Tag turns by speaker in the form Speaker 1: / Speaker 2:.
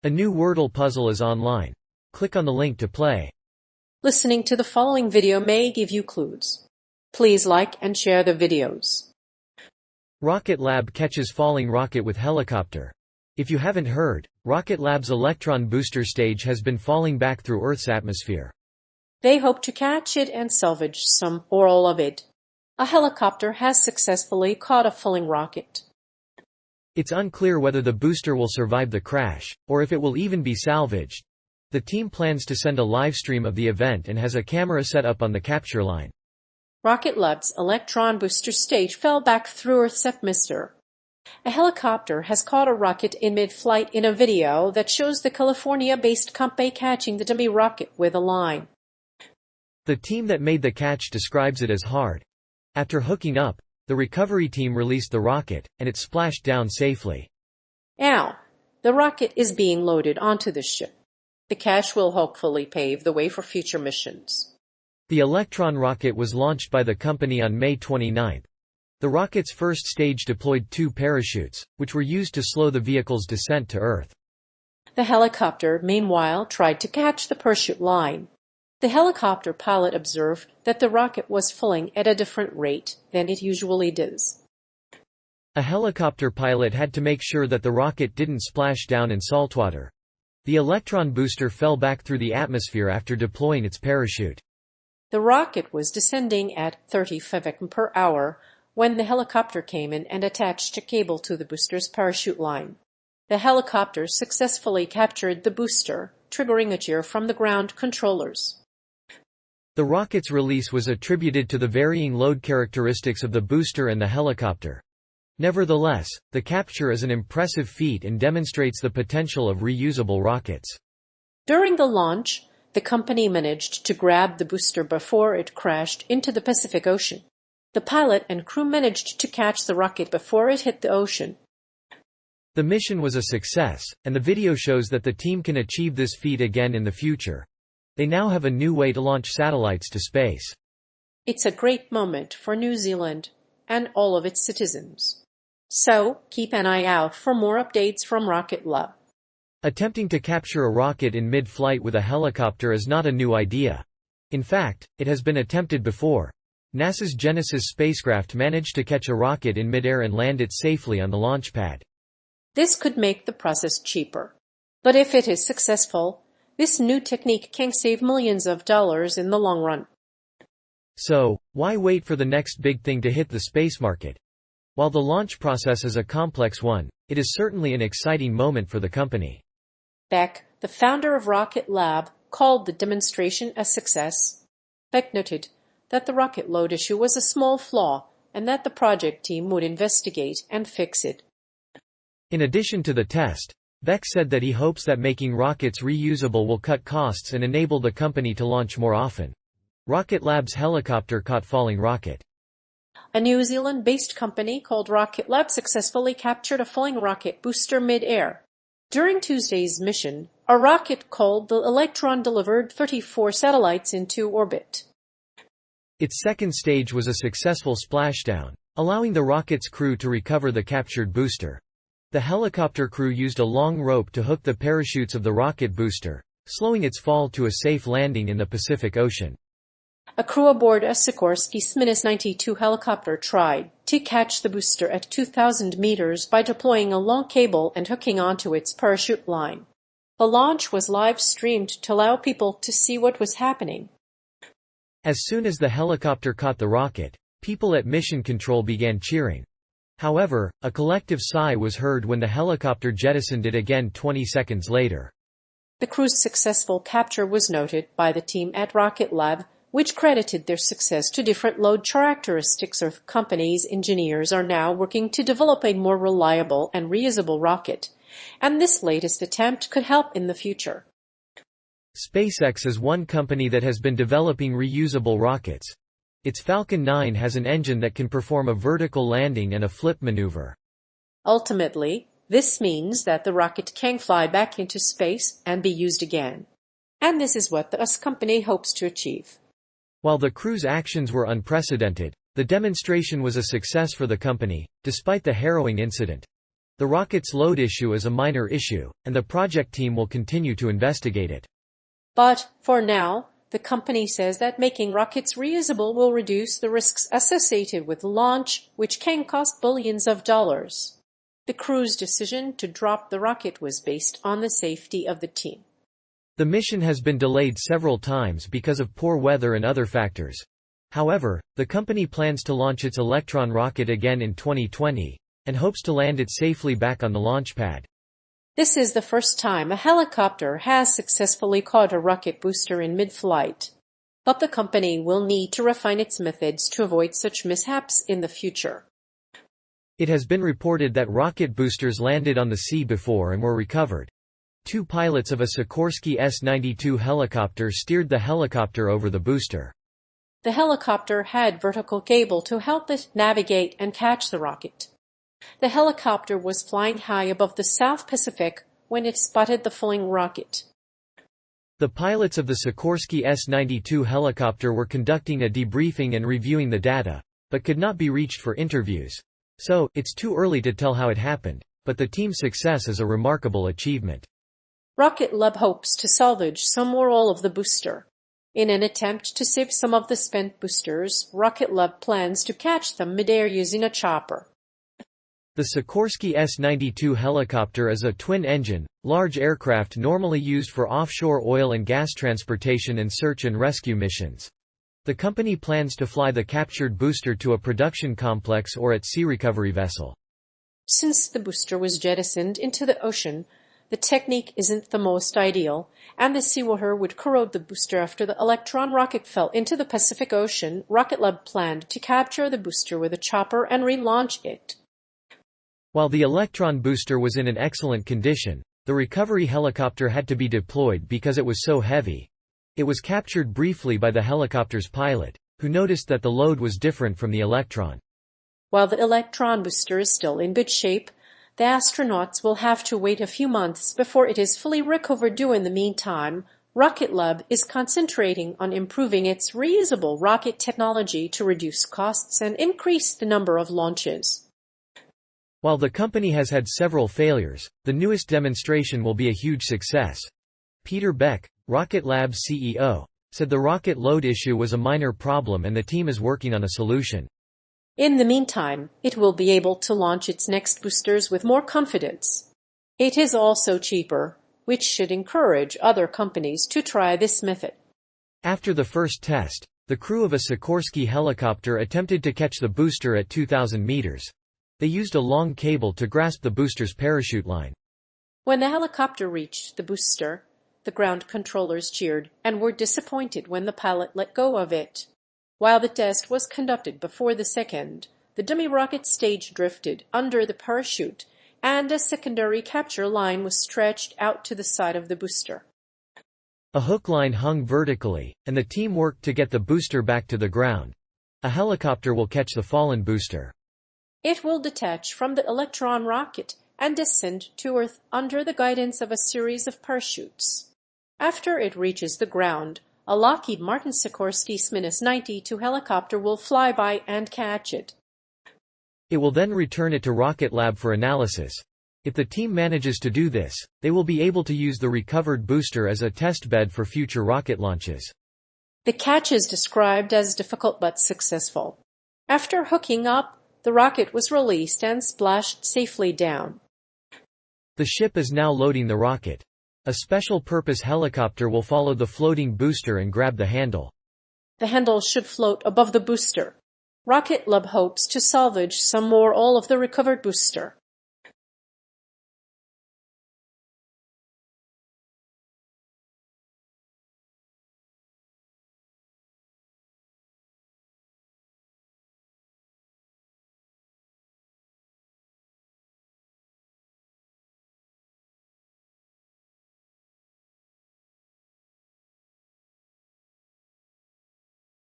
Speaker 1: A new Wordle puzzle is online. Click on the link to play.
Speaker 2: Listening to the following video may give you clues. Please like and share the videos.
Speaker 1: Rocket Lab catches falling rocket with helicopter. If you haven't heard, Rocket Lab's electron booster stage has been falling back through Earth's atmosphere.
Speaker 2: They hope to catch it and salvage some or all of it. A helicopter has successfully caught a falling rocket.
Speaker 1: It's unclear whether the booster will survive the crash, or if it will even be salvaged. The team plans to send a live stream of the event and has a camera set up on the capture line.
Speaker 2: Rocket Lab's electron booster stage fell back through Earth's atmosphere. A helicopter has caught a rocket in mid-flight in a video that shows the California-based company catching the dummy rocket with a line.
Speaker 1: The team that made the catch describes it as hard. After hooking up, the recovery team released the rocket, and it splashed down safely.
Speaker 2: Now, the rocket is being loaded onto the ship. The catch will hopefully pave the way for future missions.
Speaker 1: The Electron rocket was launched by the company on May 29. The rocket's first stage deployed 2 parachutes, which were used to slow the vehicle's descent to Earth.
Speaker 2: The helicopter, meanwhile, tried to catch the parachute line. The helicopter pilot observed that the rocket was falling at a different rate than it usually does.
Speaker 1: A helicopter pilot had to make sure that the rocket didn't splash down in saltwater. The Electron booster fell back through the atmosphere after deploying its parachute.
Speaker 2: The rocket was descending at 35 km/h when the helicopter came in and attached a cable to the booster's parachute line. The helicopter successfully captured the booster, triggering a cheer from the ground controllers.
Speaker 1: The rocket's release was attributed to the varying load characteristics of the booster and the helicopter. Nevertheless, the capture is an impressive feat and demonstrates the potential of reusable rockets.
Speaker 2: During the launch, the company managed to grab the booster before it crashed into the Pacific Ocean. The pilot and crew managed to catch the rocket before it hit the ocean.
Speaker 1: The mission was a success, and the video shows that the team can achieve this feat again in the future. They now have a new way to launch satellites to space.
Speaker 2: It's a great moment for New Zealand and all of its citizens. So, keep an eye out for more updates from Rocket Lab.
Speaker 1: Attempting to capture a rocket in mid-flight with a helicopter is not a new idea. In fact, it has been attempted before. NASA's Genesis spacecraft managed to catch a rocket in midair and land it safely on the launch pad.
Speaker 2: This could make the process cheaper. But if it is successful, this new technique can save millions of dollars in the long run.
Speaker 1: So, why wait for the next big thing to hit the space market? While the launch process is a complex one, it is certainly an exciting moment for the company.
Speaker 2: Beck, the founder of Rocket Lab, called the demonstration a success. Beck noted that the rocket load issue was a small flaw and that the project team would investigate and fix it.
Speaker 1: In addition to the test, Beck said that he hopes that making rockets reusable will cut costs and enable the company to launch more often. Rocket Lab's helicopter caught falling rocket.
Speaker 2: A New Zealand-based company called Rocket Lab successfully captured a falling rocket booster mid-air. During Tuesday's mission, a rocket called the Electron delivered 34 satellites into orbit.
Speaker 1: Its second stage was a successful splashdown, allowing the rocket's crew to recover the captured booster. The helicopter crew used a long rope to hook the parachutes of the rocket booster, slowing its fall to a safe landing in the Pacific Ocean.
Speaker 2: A crew aboard a Sikorsky S-92 helicopter tried to catch the booster at 2,000 meters by deploying a long cable and hooking onto its parachute line. The launch was live-streamed to allow people to see what was happening.
Speaker 1: As soon as the helicopter caught the rocket, people at Mission Control began cheering. However, a collective sigh was heard when the helicopter jettisoned it again 20 seconds later.
Speaker 2: The crew's successful capture was noted by the team at Rocket Lab, which credited their success to different load characteristics of companies. Engineers are now working to develop a more reliable and reusable rocket, and this latest attempt could help in the future.
Speaker 1: SpaceX is one company that has been developing reusable rockets. Its Falcon 9 has an engine that can perform a vertical landing and a flip maneuver.
Speaker 2: Ultimately, this means that the rocket can fly back into space and be used again. And this is what the US company hopes to achieve.
Speaker 1: While the crew's actions were unprecedented, the demonstration was a success for the company, despite the harrowing incident. The rocket's load issue is a minor issue, and the project team will continue to investigate it.
Speaker 2: But, for now, the company says that making rockets reusable will reduce the risks associated with launch, which can cost billions of dollars. The crew's decision to drop the rocket was based on the safety of the team.
Speaker 1: The mission has been delayed several times because of poor weather and other factors. However, the company plans to launch its Electron rocket again in 2020, and hopes to land it safely back on the launch pad.
Speaker 2: This is the first time a helicopter has successfully caught a rocket booster in mid-flight. But the company will need to refine its methods to avoid such mishaps in the future.
Speaker 1: It has been reported that rocket boosters landed on the sea before and were recovered. 2 pilots of a Sikorsky S-92 helicopter steered the helicopter over the booster.
Speaker 2: The helicopter had vertical cable to help it navigate and catch the rocket. The helicopter was flying high above the South Pacific when it spotted the falling rocket.
Speaker 1: The pilots of the Sikorsky S-92 helicopter were conducting a debriefing and reviewing the data, but could not be reached for interviews. So, it's too early to tell how it happened, but the team's success is a remarkable achievement.
Speaker 2: Rocket Lab hopes to salvage some or all of the booster. In an attempt to save some of the spent boosters, Rocket Lab plans to catch them midair using a chopper.
Speaker 1: The Sikorsky S-92 helicopter is a twin-engine, large aircraft normally used for offshore oil and gas transportation and search and rescue missions. The company plans to fly the captured booster to a production complex or at sea recovery vessel.
Speaker 2: Since the booster was jettisoned into the ocean, the technique isn't the most ideal, and the seawater would corrode the booster after the Electron rocket fell into the Pacific Ocean. Rocket Lab planned to capture the booster with a chopper and relaunch it.
Speaker 1: While the Electron booster was in an excellent condition, the recovery helicopter had to be deployed because it was so heavy. It was captured briefly by the helicopter's pilot, who noticed that the load was different from the Electron.
Speaker 2: While the Electron booster is still in good shape, the astronauts will have to wait a few months before it is fully recovered. In the meantime, Rocket Lab is concentrating on improving its reusable rocket technology to reduce costs and increase the number of launches.
Speaker 1: While the company has had several failures, the newest demonstration will be a huge success. Peter Beck, Rocket Lab's CEO, said the rocket load issue was a minor problem and the team is working on a solution.
Speaker 2: In the meantime, it will be able to launch its next boosters with more confidence. It is also cheaper, which should encourage other companies to try this method.
Speaker 1: After the first test, the crew of a Sikorsky helicopter attempted to catch the booster at 2,000 meters. They used a long cable to grasp the booster's parachute line.
Speaker 2: When the helicopter reached the booster, the ground controllers cheered and were disappointed when the pilot let go of it. While the test was conducted before the second, the dummy rocket stage drifted under the parachute, and a secondary capture line was stretched out to the side of the booster.
Speaker 1: A hook line hung vertically, and the team worked to get the booster back to the ground. A helicopter will catch the fallen booster.
Speaker 2: It will detach from the Electron rocket and descend to Earth under the guidance of a series of parachutes. After it reaches the ground, a Lockheed Martin Sikorsky S-92 helicopter will fly by and catch it.
Speaker 1: It will then return it to Rocket Lab for analysis. If the team manages to do this, they will be able to use the recovered booster as a test bed for future rocket launches.
Speaker 2: The catch is described as difficult but successful. After hooking up, the rocket was released and splashed safely down.
Speaker 1: The ship is now loading the rocket. A special-purpose helicopter will follow the floating booster and grab the handle.
Speaker 2: The handle should float above the booster. Rocket Lab hopes to salvage some or all of the recovered booster.